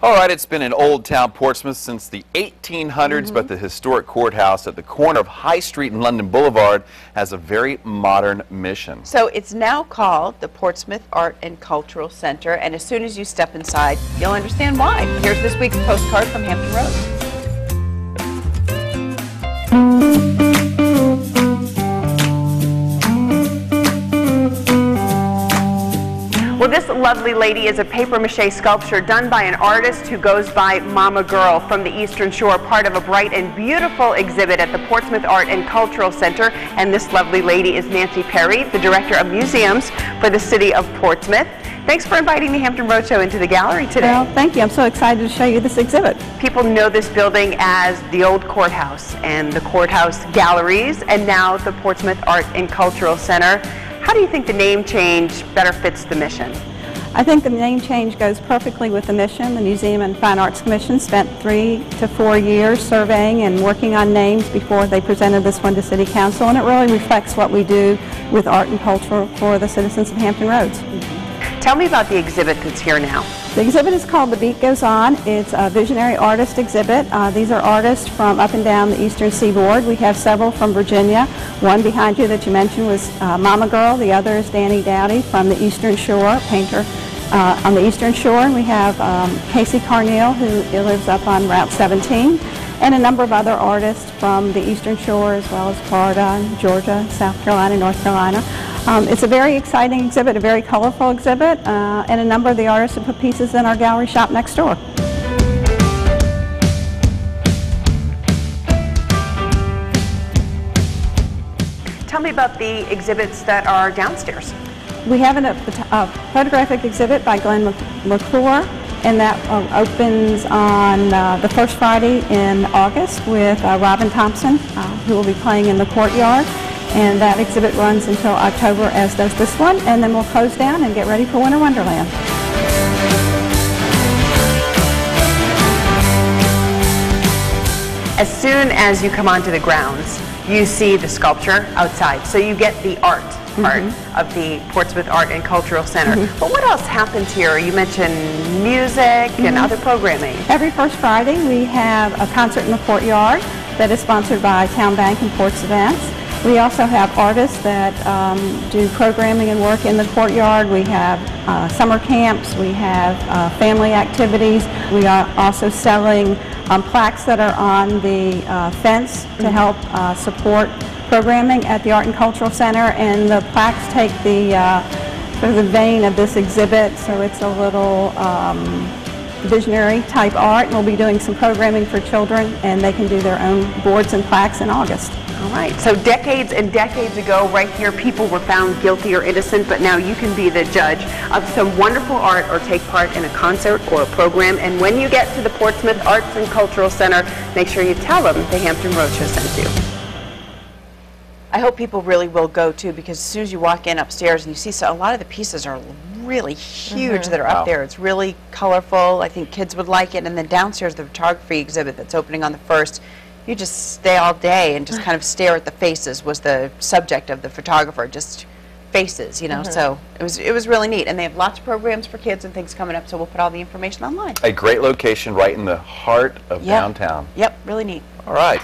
All right, it's been in Old Town Portsmouth since the 1800s, but the historic courthouse at the corner of High Street and London Boulevard has a very modern mission. So it's now called the Portsmouth Art and Cultural Center, and as soon as you step inside, you'll understand why. Here's this week's postcard from Hampton Roads. Well, this lovely lady is a papier-mâché sculpture done by an artist who goes by Mama Girl from the Eastern Shore, part of a bright and beautiful exhibit at the Portsmouth Art and Cultural Center. And this lovely lady is Nancy Perry, the Director of Museums for the City of Portsmouth. Thanks for inviting the Hampton Roadshow into the gallery today. Well, thank you. I'm so excited to show you this exhibit. People know this building as the old courthouse and the courthouse galleries, and now the Portsmouth Art and Cultural Center. How do you think the name change better fits the mission? I think the name change goes perfectly with the mission. The Museum and Fine Arts Commission spent 3 to 4 years surveying and working on names before they presented this one to City Council, and it really reflects what we do with art and culture for the citizens of Hampton Roads. Tell me about the exhibit that's here now. The exhibit is called The Beat Goes On. It's a visionary artist exhibit. These are artists from up and down the eastern seaboard. We have several from Virginia. One behind you that you mentioned was Mama Girl. The other is Danny Dowdy from the Eastern Shore, painter on the Eastern Shore. And we have Casey Carneal, who lives up on Route 17, and a number of other artists from the Eastern Shore, as well as Florida, Georgia, South Carolina, North Carolina. It's a very exciting exhibit, a very colorful exhibit, and a number of the artists have put pieces in our gallery shop next door. Tell me about the exhibits that are downstairs. We have a photographic exhibit by Glenn McClure, and that opens on the first Friday in August with Robin Thompson, who will be playing in the courtyard. And that exhibit runs until October, as does this one, and then we'll close down and get ready for Winter Wonderland. As soon as you come onto the grounds, you see the sculpture outside, so you get the art part of the Portsmouth Art and Cultural Center. But what else happens here? You mentioned music and other programming. Every first Friday we have a concert in the courtyard that is sponsored by Town Bank and Ports Events. We also have artists that do programming and work in the courtyard. We have summer camps. We have family activities. We are also selling plaques that are on the fence to help support programming at the Art and Cultural Center. And the plaques take the sort of the vein of this exhibit, so it's a little visionary type art. And we'll be doing some programming for children, and they can do their own boards and plaques in August. All right, so decades and decades ago, right here, people were found guilty or innocent, but now you can be the judge of some wonderful art or take part in a concert or a program. And when you get to the Portsmouth Arts and Cultural Center, make sure you tell them the Hampton Roadshow sent you. I hope people really will go too, because as soon as you walk in upstairs and you see a lot of the pieces are really huge that are up there. It's really colorful. I think kids would like it. And then downstairs, the photography exhibit that's opening on the 1st. You just stay all day and just kind of stare at the faces was the subject of the photographer, just faces, you know. So it was really neat. And they have lots of programs for kids and things coming up, so we'll put all the information online. A great location right in the heart of downtown. Yep, really neat. All right.